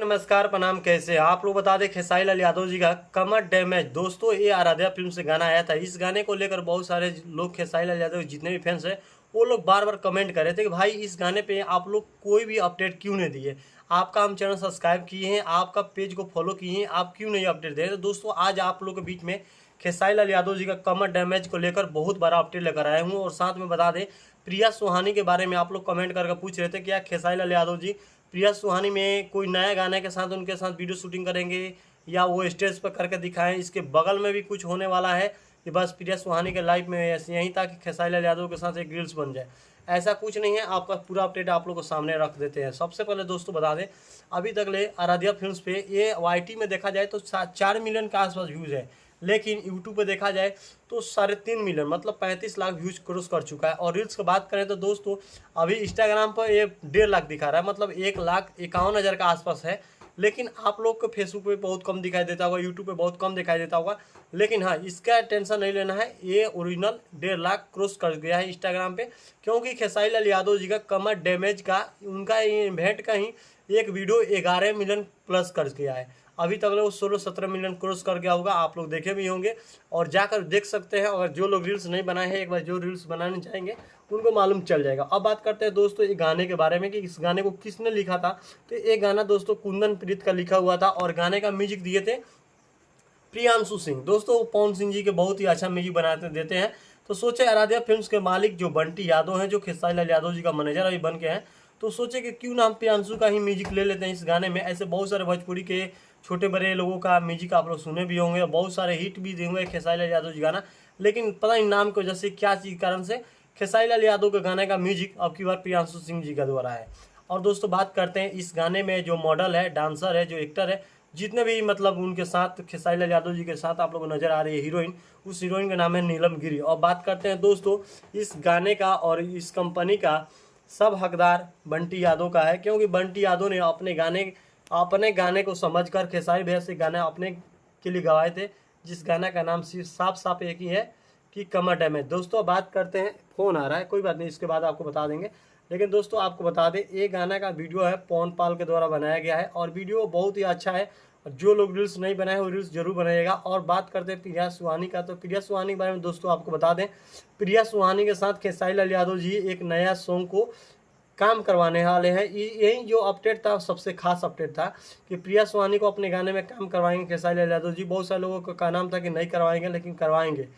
नमस्कार प्रणाम। कैसे हैं आप लोग? बता दें खेसारी लाल यादव जी का कमर डैमेज। दोस्तों ये आराध्या फिल्म से गाना आया था। इस गाने को लेकर बहुत सारे लोग, खेसारी लाल यादव जितने भी फैंस हैं, वो लोग बार बार कमेंट कर रहे थे कि भाई इस गाने पे आप लोग कोई भी अपडेट क्यों नहीं दिए। आपका हम चैनल सब्सक्राइब किए हैं, आपका पेज को फॉलो किए हैं, आप क्यों नहीं अपडेट दे रहे। तो दोस्तों आज आप लोग के बीच में खेसारी लाल यादव जी का कमर डैमेज को लेकर बहुत बड़ा अपडेट लेकर आया हूँ। और साथ में बता दें, प्रिया सुहानी के बारे में आप लोग कमेंट करके पूछ रहे थे क्या खेसारी लाल यादव जी प्रिया सुहानी में कोई नया गाने के साथ उनके साथ वीडियो शूटिंग करेंगे या वो स्टेज पर करके दिखाएं। इसके बगल में भी कुछ होने वाला है कि बस प्रिया सुहानी के लाइफ में ऐसे यहीं था कि खेसारी लाल यादव के साथ एक रील्स बन जाए। ऐसा कुछ नहीं है, आपका पूरा अपडेट आप लोग को सामने रख देते हैं। सबसे पहले दोस्तों बता दें, अभी तक ले आराध्या फिल्म्स पे ये वाईटी में देखा जाए तो 4 मिलियन के आसपास व्यूज़ है, लेकिन यूट्यूब पे देखा जाए तो 3.5 मिलियन मतलब 35 लाख व्यूज क्रॉस कर चुका है। और रील्स की बात करें तो दोस्तों अभी इंस्टाग्राम पर ये 1.5 लाख दिखा रहा है, मतलब 1,51,000 के आसपास है। लेकिन आप लोग को फेसबुक पे बहुत कम दिखाई देता होगा, यूट्यूब पे बहुत कम दिखाई देता होगा। लेकिन हाँ, इसका टेंशन नहीं लेना है, ये ओरिजिनल 1.5 लाख क्रॉस कर गया है इंस्टाग्राम पे, क्योंकि खेसारी लाल यादव जी का कमर डैमेज का उनका इवेंट का ही एक वीडियो 11 मिलियन प्लस कर गया है। अभी तक वो 16-17 मिलियन क्रॉस कर गया होगा, आप लोग देखे भी होंगे और जाकर देख सकते हैं। और जो लोग रील्स नहीं बनाए हैं, एक बार जो रील्स बनाने चाहेंगे उनको मालूम चल जाएगा। अब बात करते हैं दोस्तों इस गाने के बारे में कि इस गाने को किसने लिखा था। तो ये गाना दोस्तों कुंदन प्रीत का लिखा हुआ था और गाने का म्यूजिक दिए थे प्रियांशु सिंह। दोस्तों पवन सिंह जी के बहुत ही अच्छा म्यूजिक बनाते देते हैं। तो सोचे आराध्या फिल्म्स के मालिक जो बंटी यादव हैं, जो खेसारी लाल यादव जी का मैनेजर अभी बन के हैं, तो सोचे कि क्यों ना हम प्रियांशु का ही म्यूजिक ले लेते हैं इस गाने में। ऐसे बहुत सारे भोजपुरी के छोटे बड़े लोगों का म्यूजिक आप लोग सुने भी होंगे, बहुत सारे हिट भी दिए होंगे खेसारी लाल यादव जी गाना। लेकिन पता नहीं नाम की वजह से क्या चीज़ कारण से खेसारी लाल यादव के गाने का म्यूजिक अब की बार प्रियांशु सिंह जी का द्वारा है। और दोस्तों बात करते हैं इस गाने में जो मॉडल है, डांसर है, जो एक्टर है, जितने भी मतलब उनके साथ खेसारी लाल यादव जी के साथ आप लोगों को नजर आ रही है हीरोइन, उस हीरोइन का नाम है नीलम गिरी। और बात करते हैं दोस्तों इस गाने का और इस कंपनी का सब हकदार बंटी यादव का है, क्योंकि बंटी यादव ने अपने गाने को समझकर खेसारी भैया से गाना अपने के लिए गवाए थे, जिस गाना का नाम सिर्फ साफ साफ एक ही है कि कमर डैमेज। दोस्तों बात करते हैं, फ़ोन आ रहा है, कोई बात नहीं, इसके बाद आपको बता देंगे। लेकिन दोस्तों आपको बता दें, ये गाना का वीडियो है पवन पाल के द्वारा बनाया गया है और वीडियो बहुत ही अच्छा है। जो लोग रील्स नहीं बनाए वो रील्स जरूर बनाइएगा। और बात करते हैं प्रिया सुहानी का, तो प्रिया सुहानी के बारे में दोस्तों आपको बता दें, प्रिया सुहानी के साथ खेसारी लाल यादव जी एक नया सॉन्ग को काम करवाने वाले हैं। यही जो अपडेट था, सबसे खास अपडेट था कि प्रिया सुहानी को अपने गाने में काम करवाएंगे खेसारी लाल यादव जी। बहुत सारे लोगों का नाम था कि नहीं करवाएंगे, लेकिन करवाएंगे।